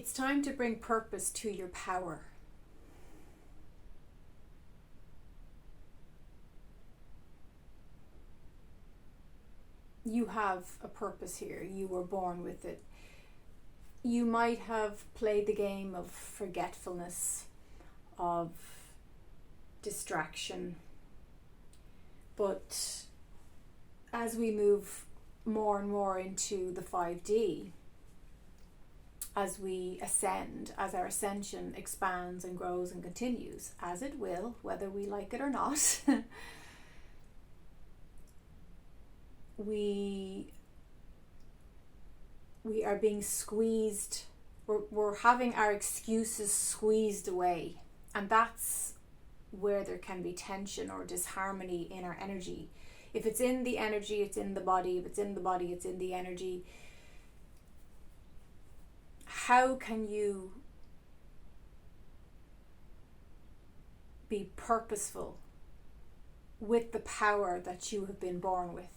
It's time to bring purpose to your power. You have a purpose here. You were born with it. You might have played the game of forgetfulness, of distraction, but as we move more and more into the 5D, as we ascend, as our ascension expands and grows and continues, as it will, whether we like it or not, we are being squeezed. We're having our excuses squeezed away, and that's where there can be tension or disharmony in our energy. If it's in the energy, it's in the body. If it's in the body, it's in the energy. How can you be purposeful with the power that you have been born with?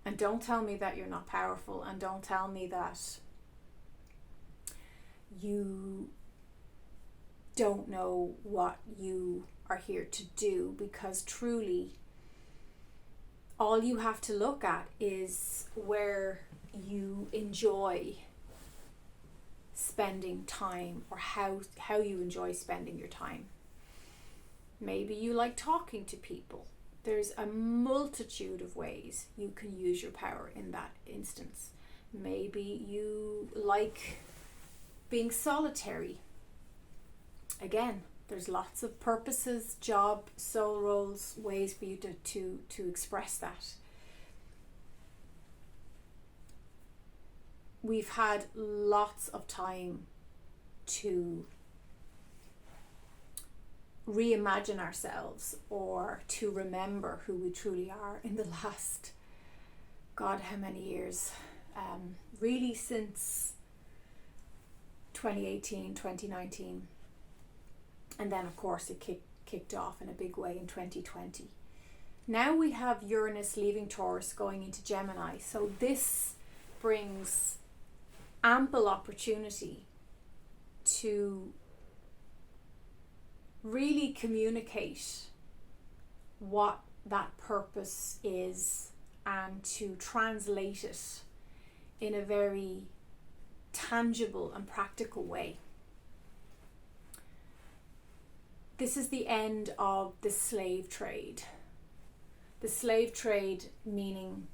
And don't tell me that you're not powerful, and don't tell me that you don't know what you are here to do, because truly all you have to look at is where you enjoy spending time, or how you enjoy spending your time. Maybe you like talking to people. There's a multitude of ways you can use your power in that instance. Maybe you like being solitary. Again, there's lots of purposes, job, soul roles, ways for you to express that. We've had lots of time to reimagine ourselves, or to remember who we truly are in the last, God, how many years? Really since 2018, 2019. And then, of course, it kicked off in a big way in 2020. Now we have Uranus leaving Taurus, going into Gemini. So this brings ample opportunity to really communicate what that purpose is, and to translate it in a very tangible and practical way. This is the end of the slave trade. The slave trade meaning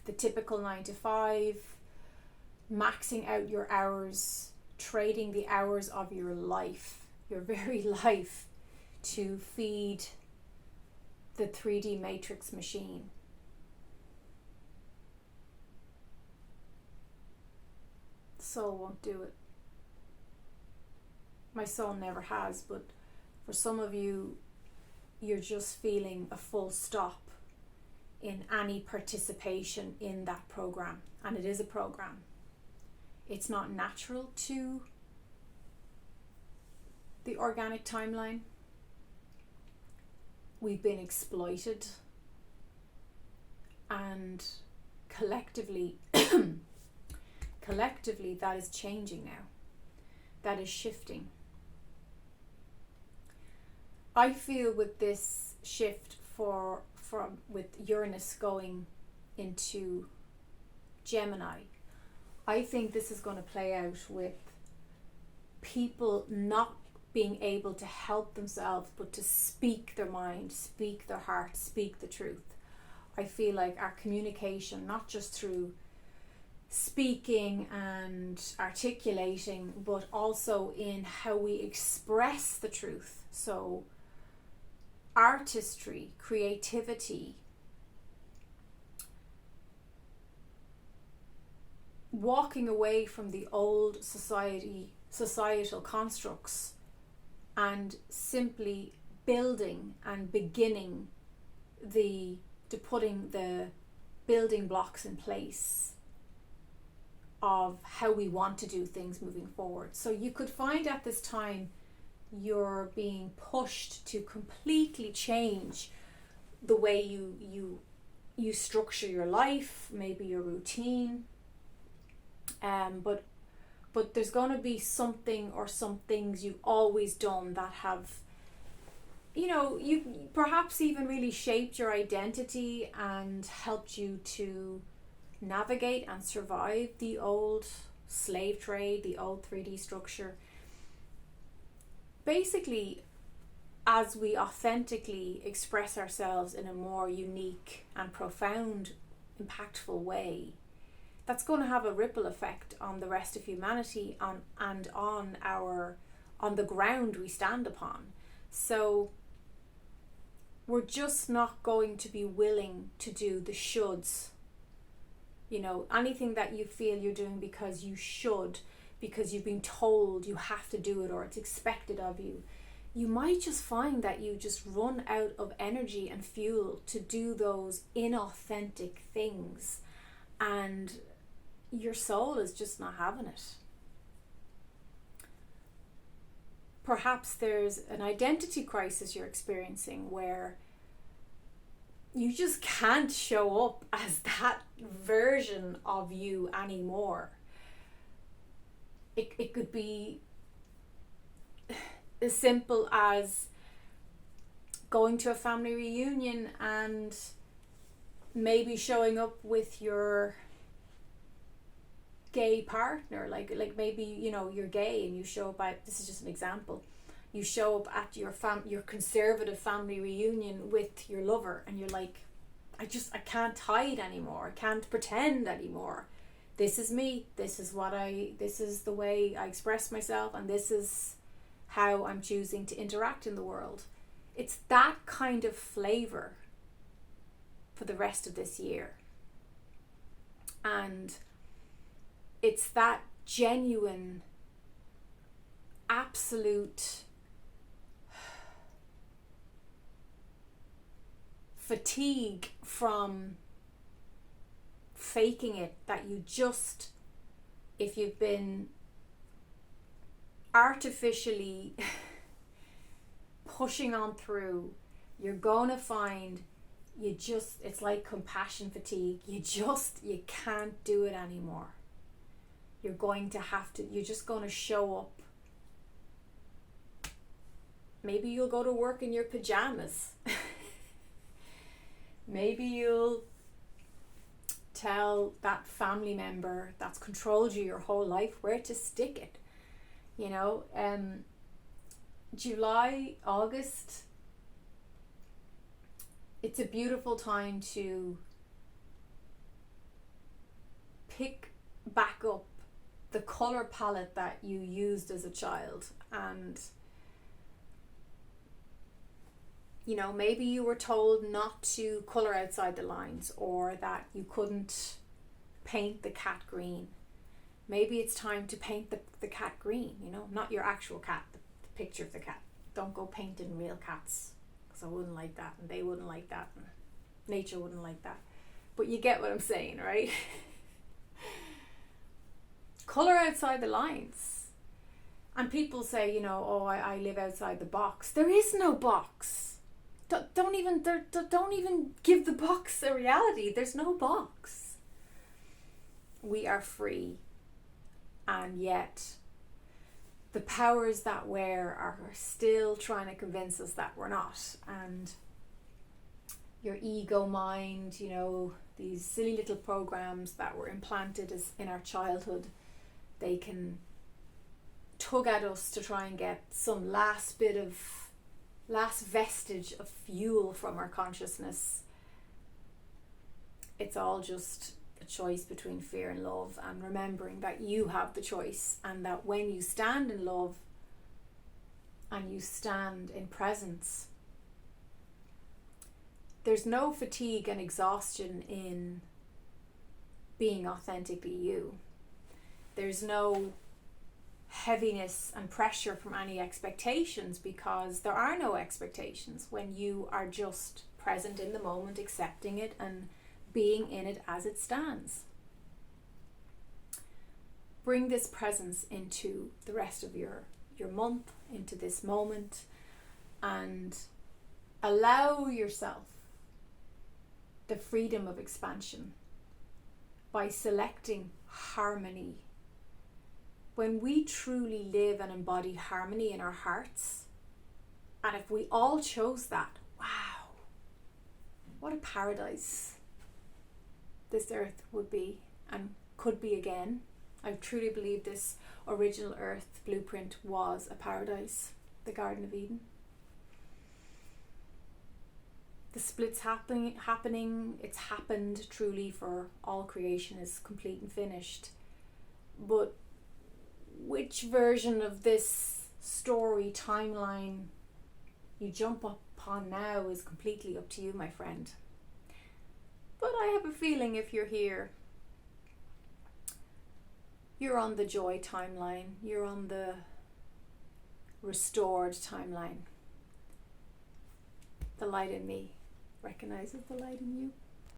the typical 9 to 5, maxing out your hours, trading the hours of your life, your very life, to feed the 3D matrix machine. Soul won't do it. My soul never has, but for some of you, you're just feeling a full stop in any participation in that program. And it is a program. It's not natural to the organic timeline. We've been exploited, and collectively that is changing now. That is shifting. I feel with this shift with Uranus going into Gemini, I think this is going to play out with people not being able to help themselves, but to speak their mind, speak their heart, speak the truth. I feel like our communication, not just through speaking and articulating, but also in how we express the truth. So artistry, creativity, walking away from the old societal constructs, and simply building and beginning to putting the building blocks in place of how we want to do things moving forward. So you could find at this time you're being pushed to completely change the way you structure your life, maybe your routine. But there's going to be something or some things you've always done that have, you perhaps even really shaped your identity and helped you to navigate and survive the old slave trade, the old 3D structure. Basically, as we authentically express ourselves in a more unique and profound, impactful way, that's going to have a ripple effect on the rest of humanity and on the ground we stand upon. So we're just not going to be willing to do the shoulds. Anything that you feel you're doing because you should, because you've been told you have to do it or it's expected of you, you might just find that you just run out of energy and fuel to do those inauthentic things, and your soul is just not having it. Perhaps there's an identity crisis you're experiencing where you just can't show up as that version of you anymore. It could be as simple as going to a family reunion and maybe showing up with your gay partner, like maybe you're gay and you show up at, this is just an example, you show up at your conservative family reunion with your lover and you're like, I can't hide anymore, I can't pretend anymore. This is me, this is the way I express myself, and this is how I'm choosing to interact in the world. It's that kind of flavor for the rest of this year. And it's that genuine, absolute fatigue from faking it that you just, if you've been artificially pushing on through, you're gonna find it's like compassion fatigue. You can't do it anymore. You're just going to show up. Maybe you'll go to work in your pajamas. Maybe you'll tell that family member that's controlled you your whole life where to stick it. July, August, it's a beautiful time to pick back up the color palette that you used as a child. And maybe you were told not to color outside the lines, or that you couldn't paint the cat green. Maybe it's time to paint the cat green, not your actual cat, the picture of the cat. Don't go painting real cats, because I wouldn't like that, and they wouldn't like that, and nature wouldn't like that. But you get what I'm saying, right? Color outside the lines. And people say, I live outside the box. There is no box. Don't even give the box a reality. There's no box. We are free. And yet the powers that were are still trying to convince us that we're not. And your ego mind, these silly little programs that were implanted in our childhood, they can tug at us to try and get some last vestige of fuel from our consciousness. It's all just a choice between fear and love, and remembering that you have the choice, and that when you stand in love and you stand in presence, there's no fatigue and exhaustion in being authentically you. There's no heaviness and pressure from any expectations, because there are no expectations when you are just present in the moment, accepting it and being in it as it stands. Bring this presence into the rest of your month, into this moment, and allow yourself the freedom of expansion by selecting harmony when we truly live and embody harmony in our hearts, and if we all chose that, wow, what a paradise this earth would be and could be again. I truly believe this original earth blueprint was a paradise, the Garden of Eden. The split's happening, it's happened truly, for all creation is complete and finished. But which version of this story timeline you jump upon now is completely up to you, my friend. But I have a feeling if you're here, you're on the joy timeline, you're on the restored timeline. The light in me recognizes the light in you.